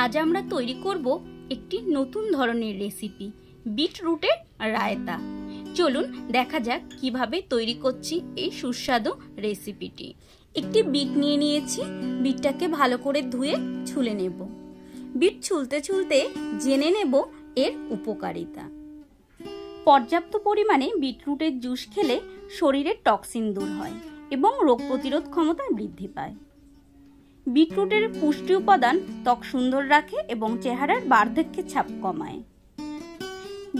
আজ আমরা তৈরি করব একটি নতুন ধরনের রেসিপি, বিটরুটের রায়তা। চলুন দেখা যাক কিভাবে তৈরি করছি এই সুস্বাদু রেসিপিটি। একটি বিট নিয়ে নিয়েছি, বিটটাকে ভালো করে ধুয়ে ছুলে নেব। বিট ছুলতে ছুলতে জেনে নেব এর উপকারিতা। পর্যাপ্ত পরিমাণে বিটরুটের জুস খেলে শরীরের টক্সিন দূর হয় এবং রোগ প্রতিরোধ ক্ষমতা বৃদ্ধি পায়। বিটরুটের পুষ্টি উপাদান ত্বক সুন্দর রাখে এবং চেহারার বার্ধক্যের ছাপ কমায়।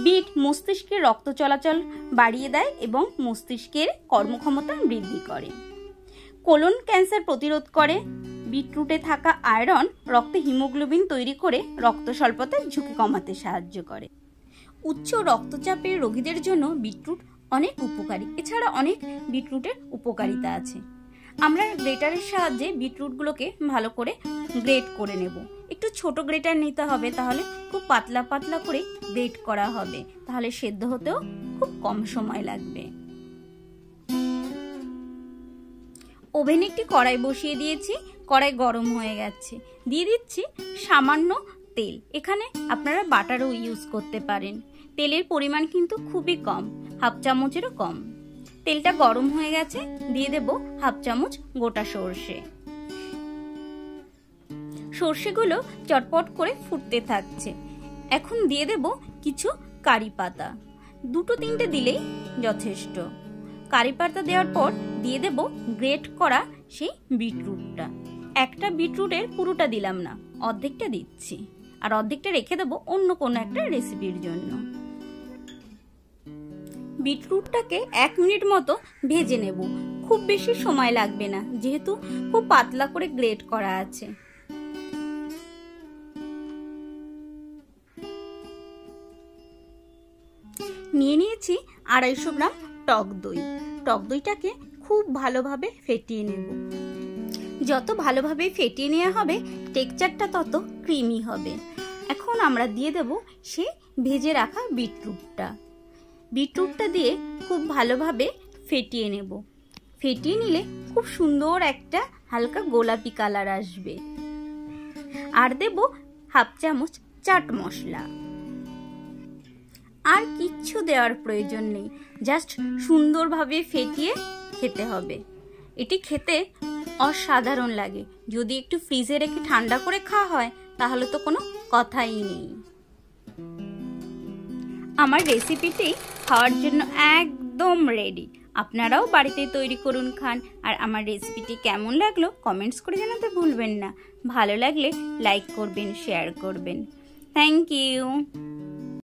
বিট মস্তিষ্কের রক্ত চলাচল বাড়িয়ে দেয় এবং মস্তিষ্কের কর্মক্ষমতা বৃদ্ধি করে। কোলন ক্যান্সার প্রতিরোধ করে। বিটরুটে থাকা আয়রন রক্তে হিমোগ্লোবিন তৈরি করে রক্ত স্বল্পতার ঝুঁকি কমাতে সাহায্য করে। উচ্চ রক্তচাপের রোগীদের জন্য বিটরুট অনেক উপকারী। এছাড়া অনেক বিটরুটের উপকারিতা আছে। আমরা গ্রেটারের সাহায্যে বিটরুটগুলোকে ভালো করে গ্রেট করে নেব। একটু ছোট গ্রেটার নিতে হবে, তাহলে খুব পাতলা পাতলা করে গ্রেট করা হবে, তাহলে সেদ্ধ হতেও খুব কম সময় লাগবে। ওভেনে একটি কড়াই বসিয়ে দিয়েছি, কড়াই গরম হয়ে গেছে। দিয়ে দিচ্ছি সামান্য তেল। এখানে আপনারা বাটারও ইউজ করতে পারেন। তেলের পরিমাণ কিন্তু খুবই কম, হাফ চামচেরও কম। তেলটা গরম হয়ে গেছে, দিয়ে দেব হাফ চামচ গোটা সর্ষে। সর্ষেগুলো চটপট করে ফুটতে থাকছে। এখন দিয়ে দেব কিছু কারি পাতা, 2-3টে দিলেই যথেষ্ট। কারি পাতা দেওয়ার পর দিয়ে দেব গ্রেট করা সেই বিটরুটটা। একটা বিটরুটের পুরোটা দিলাম না, অর্ধেকটা দিচ্ছি, আর অর্ধেকটা রেখে দেব অন্য কোনো একটা রেসিপির জন্য। বিটরুটটাকে 1 মিনিট মতো ভেজে নেব। খুব বেশি সময় লাগবে না, যেহেতু খুব পাতলা করে গ্রেট করা আছে। নিয়ে নিয়েছি 250 গ্রাম টক দই। টক দইটাকে খুব ভালোভাবে ফেটিয়ে নেব। যত ভালোভাবে ফেটিয়ে নেওয়া হবে টেক্সচারটা তত ক্রিমি হবে। এখন আমরা দিয়ে দেব সেই ভেজে রাখা বিটরুটটা। বিটরুটটা দিয়ে খুব ভালোভাবে ফেটিয়ে নেব। ফেটিয়ে নিলে খুব সুন্দর একটা হালকা গোলাপি কালার আসবে। আর দেব হাফ চামচ চাট মশলা। আর কিচ্ছু দেওয়ার প্রয়োজন নেই, জাস্ট সুন্দরভাবে ফেটিয়ে খেতে হবে। এটি খেতে অসাধারণ লাগে। যদি একটু ফ্রিজে রেখে ঠান্ডা করে খাওয়া হয় তাহলে তো কোনো কথাই নেই। আমার রেসিপিটি খাওয়ার জন্য একদম রেডি। আপনারাও বাড়িতে তৈরি করুন, খান। আর আমার রেসিপিটি কেমন লাগলো কমেন্টস করে জানাতে ভুলবেন না। ভালো লাগলে লাইক করবেন, শেয়ার করবেন। Thank you.